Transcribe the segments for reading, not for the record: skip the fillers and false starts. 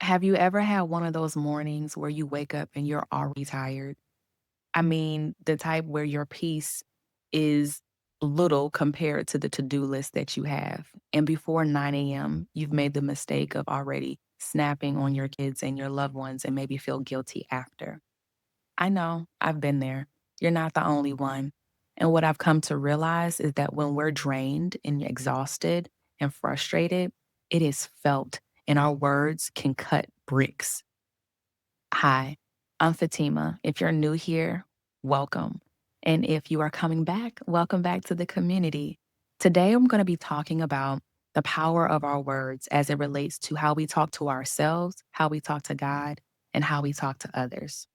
Have you ever had one of those mornings where you wake up and you're already tired? I mean, the type where your peace is little compared to the to-do list that you have. And before 9 a.m., you've made the mistake of already snapping on your kids and your loved ones and maybe feel guilty after. I know, I've been there. You're not the only one. And what I've come to realize is that when we're drained and exhausted and frustrated, it is felt, and our words can cut bricks. Hi, I'm Fatima. If you're new here, welcome. And if you are coming back, welcome back to the community. Today, I'm going to be talking about the power of our words as it relates to how we talk to ourselves, how we talk to God, and how we talk to others.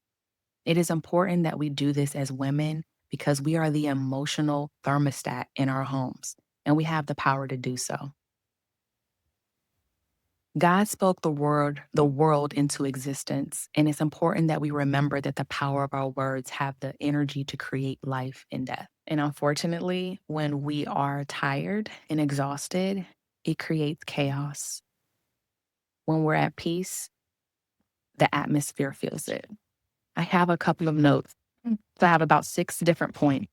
It is important that we do this as women because we are the emotional thermostat in our homes, and we have the power to do so. God spoke the world into existence, and it's important that we remember that the power of our words have the energy to create life and death. And unfortunately, when we are tired and exhausted, it creates chaos. When we're at peace, the atmosphere feels it. I have a couple of notes. So I have about 6 different points.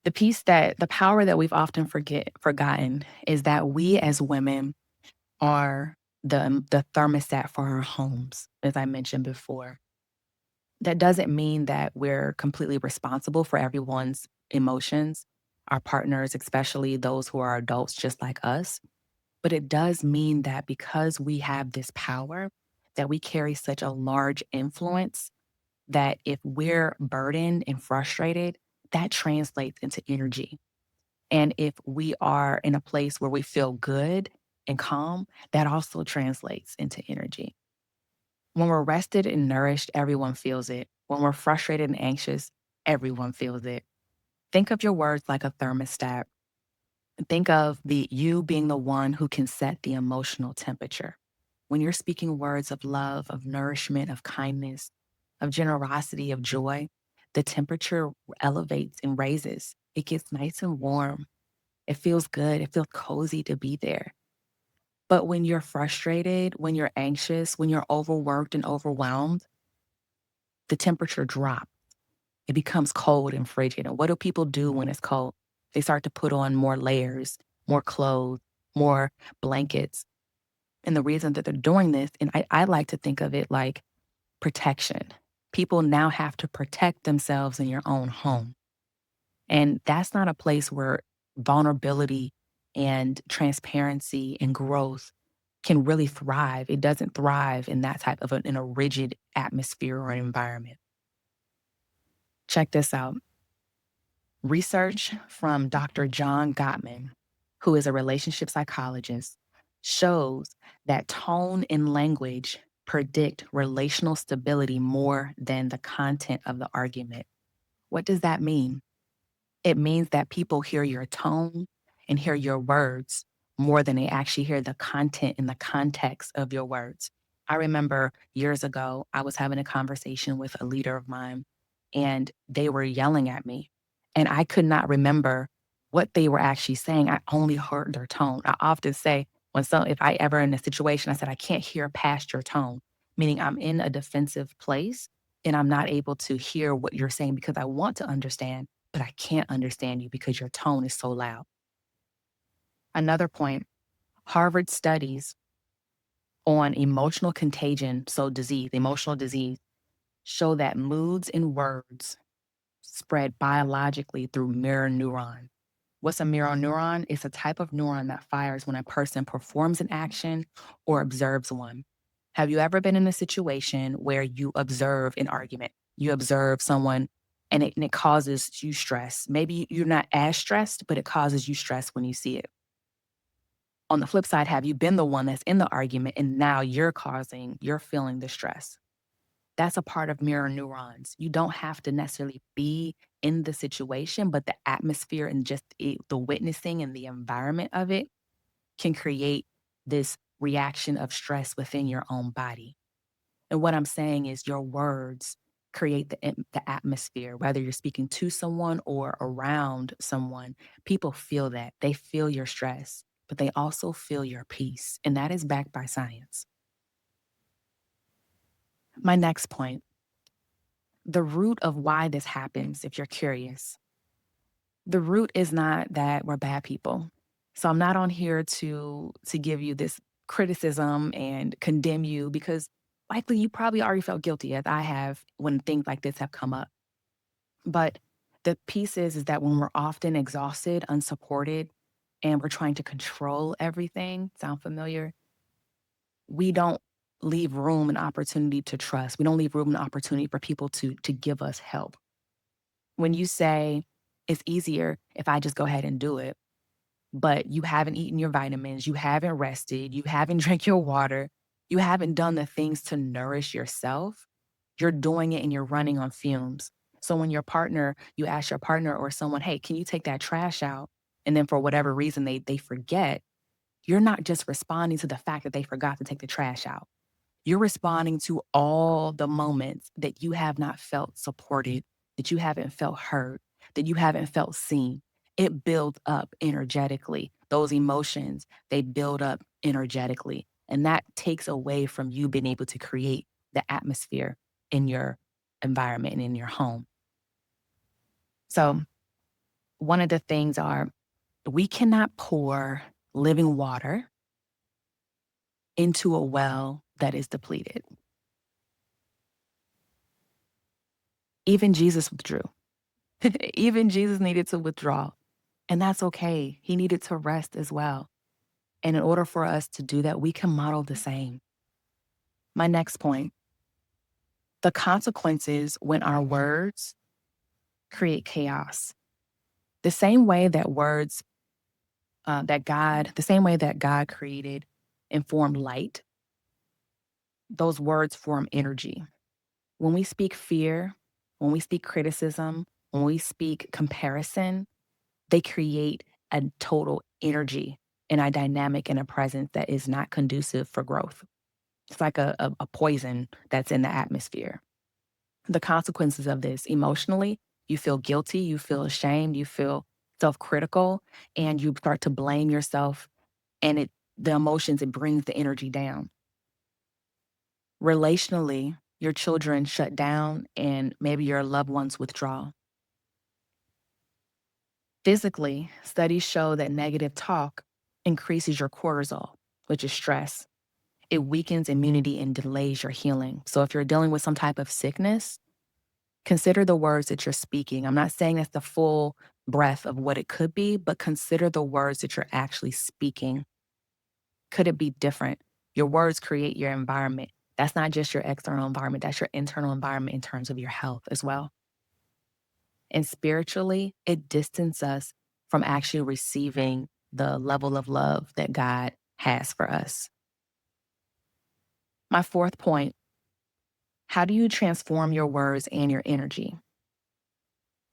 The power that we've often forgotten is that we as women are the thermostat for our homes, as I mentioned before. That doesn't mean that we're completely responsible for everyone's emotions, our partners, especially those who are adults just like us. But it does mean that because we have this power, that we carry such a large influence that if we're burdened and frustrated, that translates into energy. And if we are in a place where we feel good and calm, that also translates into energy. When we're rested and nourished, everyone feels it. When we're frustrated and anxious, everyone feels it. Think of your words like a thermostat. Think of the you being the one who can set the emotional temperature. When you're speaking words of love, of nourishment, of kindness, of generosity, of joy, the temperature elevates and raises. It gets nice and warm. It feels good. It feels cozy to be there. But when you're frustrated, when you're anxious, when you're overworked and overwhelmed, the temperature drops. It becomes cold and frigid. And what do people do when it's cold? They start to put on more layers, more clothes, more blankets. And the reason that they're doing this, and I like to think of it like protection. People now have to protect themselves in your own home. And that's not a place where vulnerability and transparency and growth can really thrive. It doesn't thrive in that type of in a rigid atmosphere or environment. Check this out. Research from Dr. John Gottman, who is a relationship psychologist, shows that tone and language predict relational stability more than the content of the argument. What does that mean? It means that people hear your tone and hear your words more than they actually hear the content and the context of your words. I remember years ago, I was having a conversation with a leader of mine, and they were yelling at me. And I could not remember what they were actually saying. I only heard their tone. I often say, if I ever in a situation, I said, I can't hear past your tone, meaning I'm in a defensive place and I'm not able to hear what you're saying because I want to understand, but I can't understand you because your tone is so loud. Another point, Harvard studies on emotional contagion, so emotional disease, show that moods and words spread biologically through mirror neuron. What's a mirror neuron? It's a type of neuron that fires when a person performs an action or observes one. Have you ever been in a situation where you observe an argument? You observe someone and it causes you stress. Maybe you're not as stressed, but it causes you stress when you see it. On the flip side, have you been the one that's in the argument and now you're feeling the stress? That's a part of mirror neurons. You don't have to necessarily be in the situation, but the atmosphere and just the witnessing and the environment of it can create this reaction of stress within your own body. And what I'm saying is your words create the atmosphere, whether you're speaking to someone or around someone. People feel that. They feel your stress, but they also feel your peace. And that is backed by science. My next point, the root of why this happens, if you're curious, the root is not that we're bad people. So I'm not on here to give you this criticism and condemn you because likely you probably already felt guilty as I have when things like this have come up. But the piece is that when we're often exhausted, unsupported, and we're trying to control everything, sound familiar? We don't leave room and opportunity to trust. We don't leave room and opportunity for people to give us help. When you say it's easier if I just go ahead and do it, but you haven't eaten your vitamins, you haven't rested, you haven't drank your water, you haven't done the things to nourish yourself, you're doing it and you're running on fumes. So when you ask your partner or someone, hey, can you take that trash out? And then for whatever reason they forget, you're not just responding to the fact that they forgot to take the trash out. You're responding to all the moments that you have not felt supported, that you haven't felt heard, that you haven't felt seen. It builds up energetically. Those emotions, they build up energetically. And that takes away from you being able to create the atmosphere in your environment and in your home. So, one of the things are we cannot pour living water into a well that is depleted. Even Jesus withdrew. Even Jesus needed to withdraw, and that's okay. He needed to rest as well. And in order for us to do that, we can model the same. My next point, the consequences when our words create chaos. The same way that the same way that God created and formed light, those words form energy. When we speak fear, when we speak criticism, when we speak comparison, they create a total energy and a dynamic and a presence that is not conducive for growth. It's like a poison that's in the atmosphere. The consequences of this emotionally, you feel guilty, you feel ashamed, you feel self critical, and you start to blame yourself. And the emotions, it brings the energy down. Relationally, your children shut down and maybe your loved ones withdraw. Physically, studies show that negative talk increases your cortisol, which is stress. It weakens immunity and delays your healing. So if you're dealing with some type of sickness, consider the words that you're speaking. I'm not saying that's the full breadth of what it could be, but consider the words that you're actually speaking. Could it be different? Your words create your environment. That's not just your external environment, that's your internal environment in terms of your health as well. And spiritually, it distances us from actually receiving the level of love that God has for us. My fourth point, how do you transform your words and your energy?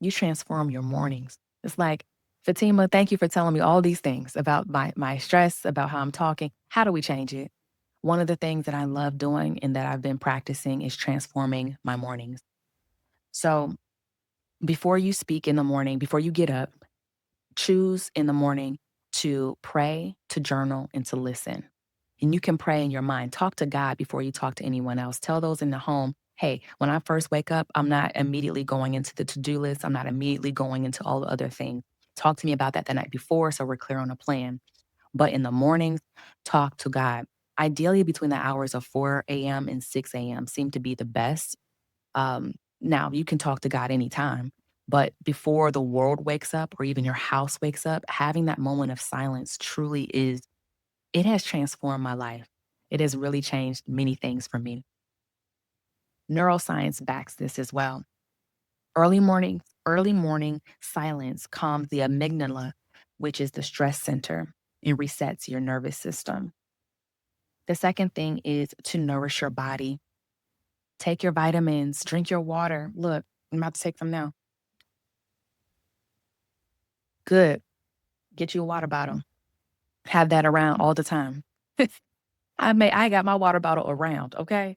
You transform your mornings. It's like, Fatima, thank you for telling me all these things about my stress, about how I'm talking. How do we change it? One of the things that I love doing and that I've been practicing is transforming my mornings. So before you speak in the morning, before you get up, choose in the morning to pray, to journal, and to listen. And you can pray in your mind. Talk to God before you talk to anyone else. Tell those in the home, hey, when I first wake up, I'm not immediately going into the to do list. I'm not immediately going into all the other things. Talk to me about that the night before so we're clear on a plan. But in the mornings, talk to God. Ideally, between the hours of 4 a.m. and 6 a.m. seem to be the best. Now, you can talk to God anytime, but before the world wakes up or even your house wakes up, having that moment of silence truly it has transformed my life. It has really changed many things for me. Neuroscience backs this as well. Early morning silence calms the amygdala, which is the stress center, and resets your nervous system. The second thing is to nourish your body. Take your vitamins, drink your water. Look, I'm about to take them now. Good. Get you a water bottle. Have that around all the time. I got my water bottle around, okay?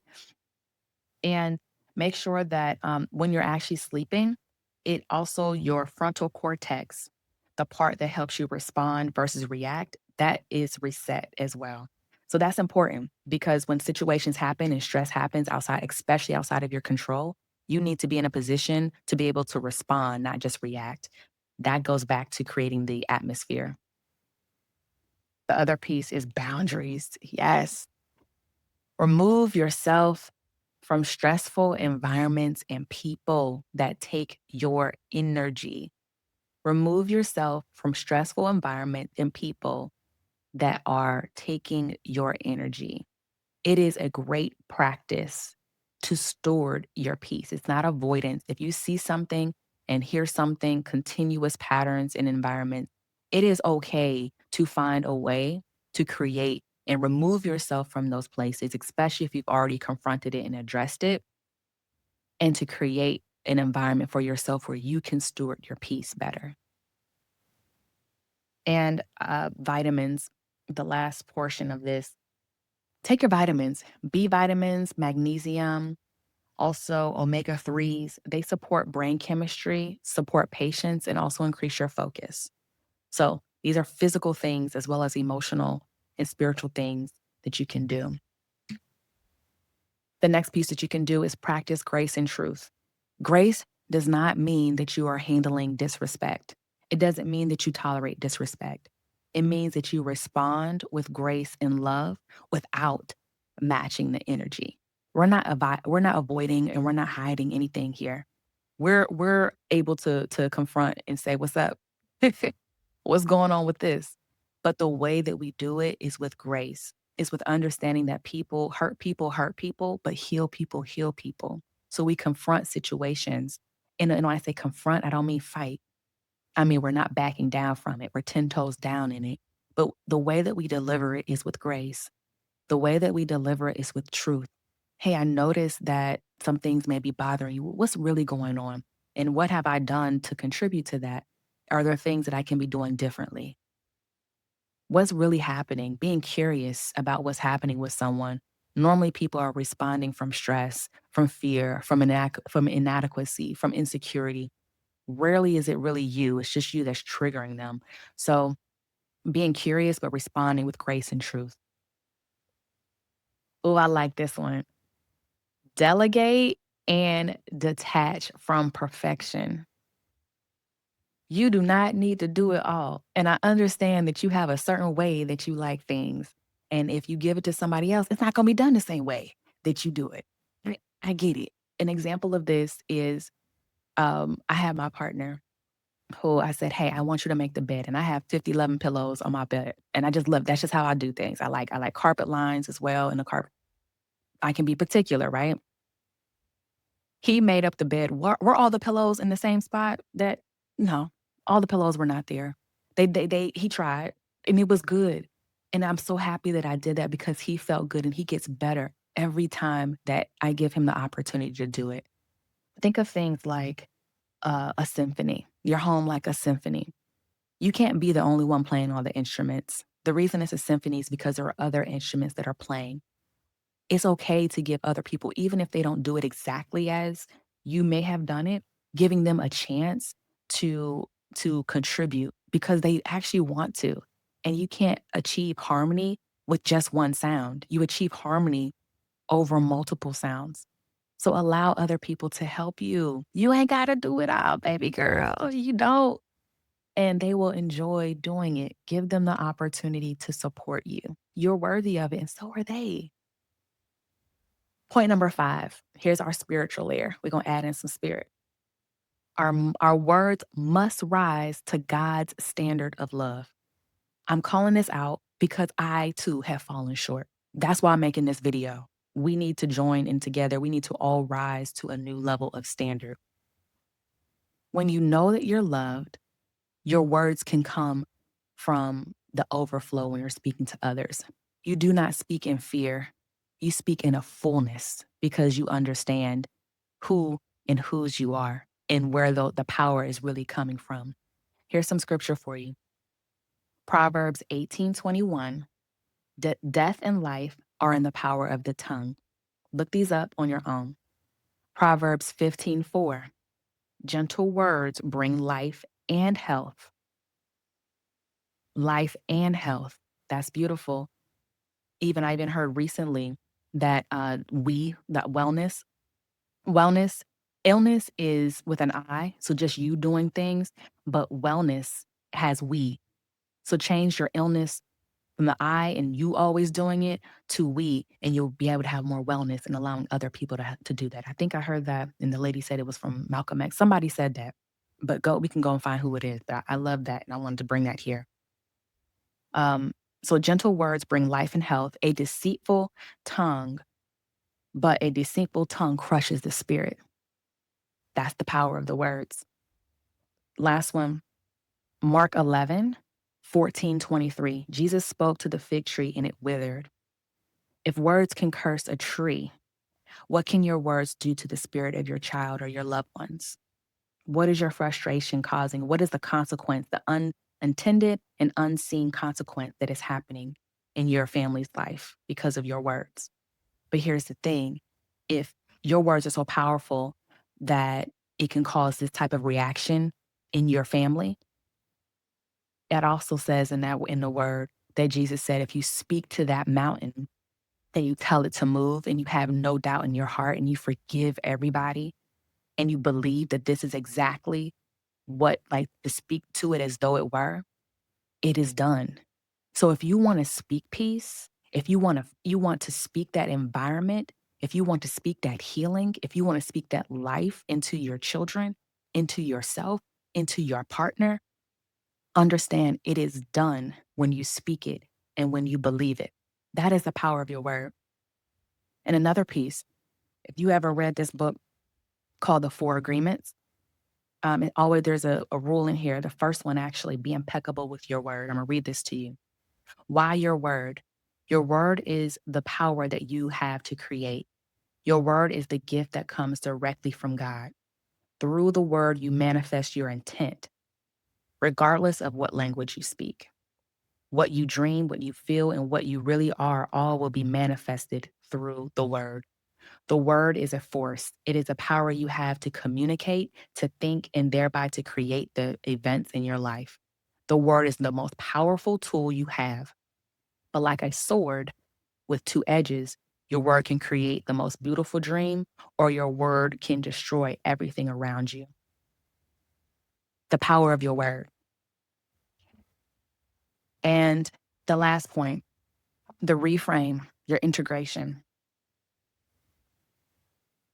And make sure that when you're actually sleeping, it also your frontal cortex, the part that helps you respond versus react, that is reset as well. So that's important because when situations happen and stress happens outside, especially outside of your control, you need to be in a position to be able to respond, not just react. That goes back to creating the atmosphere. The other piece is boundaries. Yes. Remove yourself from stressful environments and people that take your energy. Remove yourself from stressful environments and people that are taking your energy. It is a great practice to steward your peace. It's not avoidance. If you see something and hear something, continuous patterns in environment, it is okay to find a way to create and remove yourself from those places, especially if you've already confronted it and addressed it, and to create an environment for yourself where you can steward your peace better. And vitamins, the last portion of this, take your vitamins, B vitamins, magnesium, also omega 3s. They support brain chemistry, support patience, and also increase your focus. So these are physical things as well as emotional and spiritual things that you can do. The next piece that you can do is practice grace and truth. Grace does not mean that you are handling disrespect. It doesn't mean that you tolerate disrespect. It means that you respond with grace and love without matching the energy. We're not avoiding and we're not hiding anything here. We're able to confront and say, "What's up? What's going on with this?" But the way that we do it is with grace. It's with understanding that people hurt people, but heal people. So we confront situations. And when I say confront, I don't mean fight. I mean, we're not backing down from it. We're 10 toes down in it. But the way that we deliver it is with grace. The way that we deliver it is with truth. Hey, I noticed that some things may be bothering you. What's really going on? And what have I done to contribute to that? Are there things that I can be doing differently? What's really happening? Being curious about what's happening with someone. Normally, people are responding from stress, from fear, from inadequacy, from insecurity. Rarely is it really you. It's just you that's triggering them. So, being curious, but responding with grace and truth. Oh, I like this one. Delegate and detach from perfection. You do not need to do it all. And I understand that you have a certain way that you like things. And if you give it to somebody else, it's not going to be done the same way that you do it. I get it. An example of this is I have my partner who I said, "Hey, I want you to make the bed." And I have 50, 11 pillows on my bed. And I just love that's just how I do things. I like carpet lines as well. And the carpet I can be particular, right? He made up the bed. Were all the pillows in the same spot? That no, all the pillows were not there. He tried and it was good. And I'm so happy that I did that because he felt good and he gets better every time that I give him the opportunity to do it. Think of things like a symphony, your home like a symphony. You can't be the only one playing all the instruments. The reason it's a symphony is because there are other instruments that are playing. It's okay to give other people, even if they don't do it exactly as you may have done it, giving them a chance to to contribute because they actually want to. And you can't achieve harmony with just one sound. You achieve harmony over multiple sounds. So allow other people to help you. You ain't got to do it all, baby girl. You don't. And they will enjoy doing it. Give them the opportunity to support you. You're worthy of it, and so are they. Point number 5, here's our spiritual layer. We're gonna add in some spirit. Our words must rise to God's standard of love. I'm calling this out because I too have fallen short. That's why I'm making this video. We need to join in together. We need to all rise to a new level of standard. When you know that you're loved, your words can come from the overflow when you're speaking to others. You do not speak in fear. You speak in a fullness because you understand who and whose you are and where the power is really coming from. Here's some scripture for you. Proverbs 18:21. Death and life are in the power of the tongue. Look these up on your own. Proverbs 15:4. Gentle words bring life and health. Life and health. That's beautiful. I even heard recently that that wellness, illness is with an I, so just you doing things, but wellness has we. So change your illness from the I and you always doing it to we, and you'll be able to have more wellness and allowing other people to do that. I think I heard that, and the lady said it was from Malcolm X. Somebody said that, but we can go and find who it is. But I love that, and I wanted to bring that here. Um, so gentle words bring life and health. Tongue, a deceitful tongue crushes the spirit. That's the power of the words. Last one, Mark 11, 14-23. Jesus spoke to the fig tree and it withered. If words can curse a tree, what can your words do to the spirit of your child or your loved ones? What is your frustration causing? What is the consequence, the unintended and unseen consequence that is happening in your family's life because of your words? But here's the thing, if your words are so powerful that it can cause this type of reaction in your family, it also says in the word that Jesus said, if you speak to that mountain, that you tell it to move and you have no doubt in your heart and you forgive everybody and you believe that this is exactly what, like, to speak to it as though it were, it is done. So if you want to speak peace, if you want to speak that environment, if you want to speak that healing, if you want to speak that life into your children, into yourself, into your partner, understand it is done when you speak it and when you believe it. That is the power of your word. And another piece, if you ever read this book called The Four Agreements, it always there's a rule in here. The first one, actually, be impeccable with your word. I'm gonna read this to you. Why your word? Your word is the power that you have to create. Your word is the gift that comes directly from God. Through the word, you manifest your intent, regardless of what language you speak. What you dream, what you feel, and what you really are, all will be manifested through the word. The word is a force. It is a power you have to communicate, to think, and thereby to create the events in your life. The word is the most powerful tool you have. But like a sword with two edges, your word can create the most beautiful dream, or your word can destroy everything around you. The power of your word. And the last point, the reframe, your integration.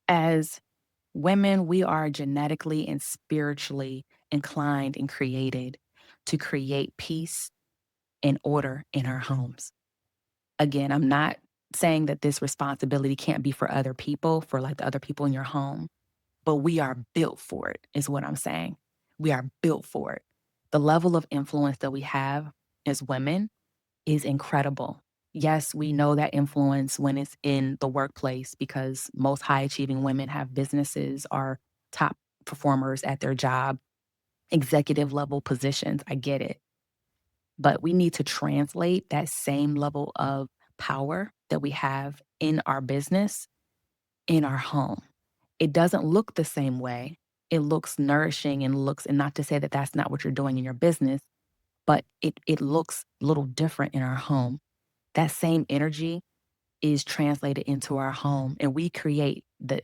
As women, we are genetically and spiritually inclined and created to create peace and order in our homes. Again, I'm not saying that this responsibility can't be for other people, for like the other people in your home, but we are built for it, is what I'm saying. We are built for it. The level of influence that we have as women is incredible. Yes, we know that influence when it's in the workplace because most high achieving women have businesses, are top performers at their job, executive level positions. I get it. But we need to translate that same level of power that we have in our business, in our home. It doesn't look the same way. It looks nourishing and not to say that that's not what you're doing in your business, but it looks a little different in our home. That same energy is translated into our home and we create the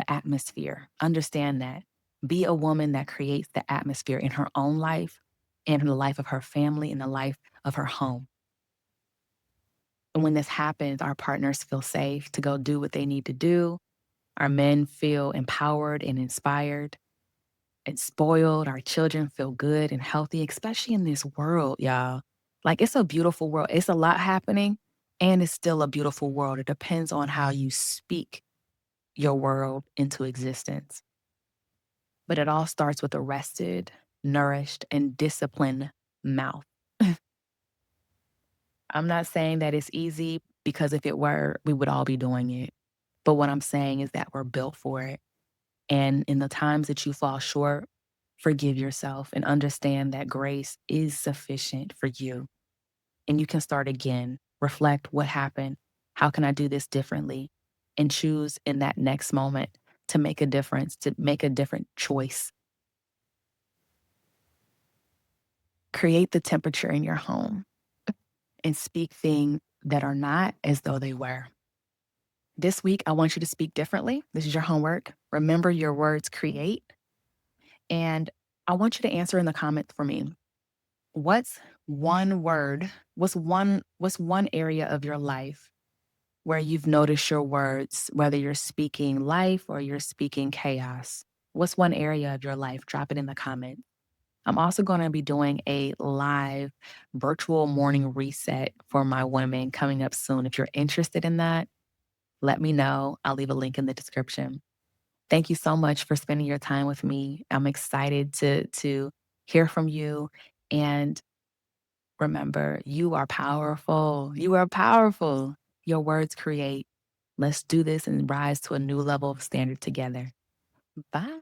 atmosphere. Understand that. Be a woman that creates the atmosphere in her own life and in the life of her family and the life of her home. And when this happens, our partners feel safe to go do what they need to do. Our men feel empowered and inspired and spoiled. Our children feel good and healthy, especially in this world, y'all. Like, it's a beautiful world. It's a lot happening, and it's still a beautiful world. It depends on how you speak your world into existence. But it all starts with a rested, nourished, and disciplined mouth. I'm not saying that it's easy because if it were, we would all be doing it. But what I'm saying is that we're built for it. And in the times that you fall short, forgive yourself and understand that grace is sufficient for you. And you can start again, reflect what happened. How can I do this differently? And choose in that next moment to make a difference, to make a different choice. Create the temperature in your home and speak things that are not as though they were. This week, I want you to speak differently. This is your homework. Remember, your words create. And I want you to answer in the comments for me. What's one word? What's one area of your life where you've noticed your words, whether you're speaking life or you're speaking chaos? What's one area of your life? Drop it in the comments. I'm also going to be doing a live virtual morning reset for my women coming up soon. If you're interested in that, let me know. I'll leave a link in the description. Thank you so much for spending your time with me. I'm excited to hear from you, and remember, you are powerful. You are powerful. Your words create. Let's do this and rise to a new level of standard together. Bye.